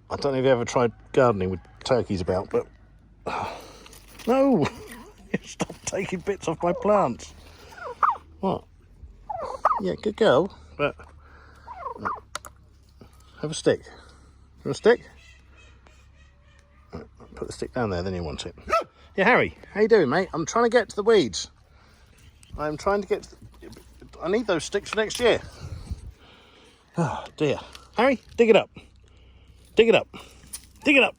I don't know if you ever tried gardening with turkeys about, but... No! Stop taking bits off my plants. What? Yeah, good girl, but... Have a stick. Have a stick? Put the stick down there, then you want it. Yeah, Harry, how you doing, mate? I'm trying to get to the weeds. I'm trying to get to I need those sticks for next year. Oh, dear. Harry, dig it up. Dig it up. Dig it up.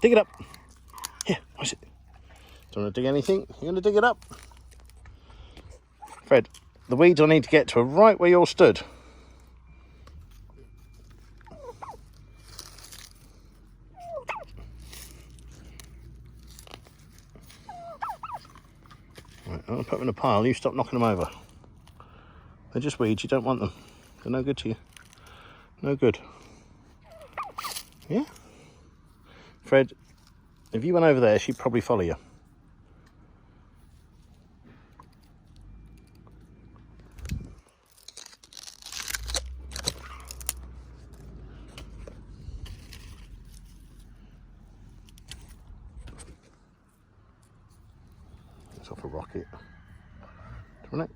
Dig it up. Here, what's it? Don't want to dig anything? You're going to dig it up? Fred, the weeds I need to get to are right where you're stood. Right, I'm going to put them in a pile. You stop knocking them over. They're just weeds. You don't want them. They're no good to you. No good. Yeah? Fred, if you went over there, she'd probably follow you. It's off a rocket. Do you want it?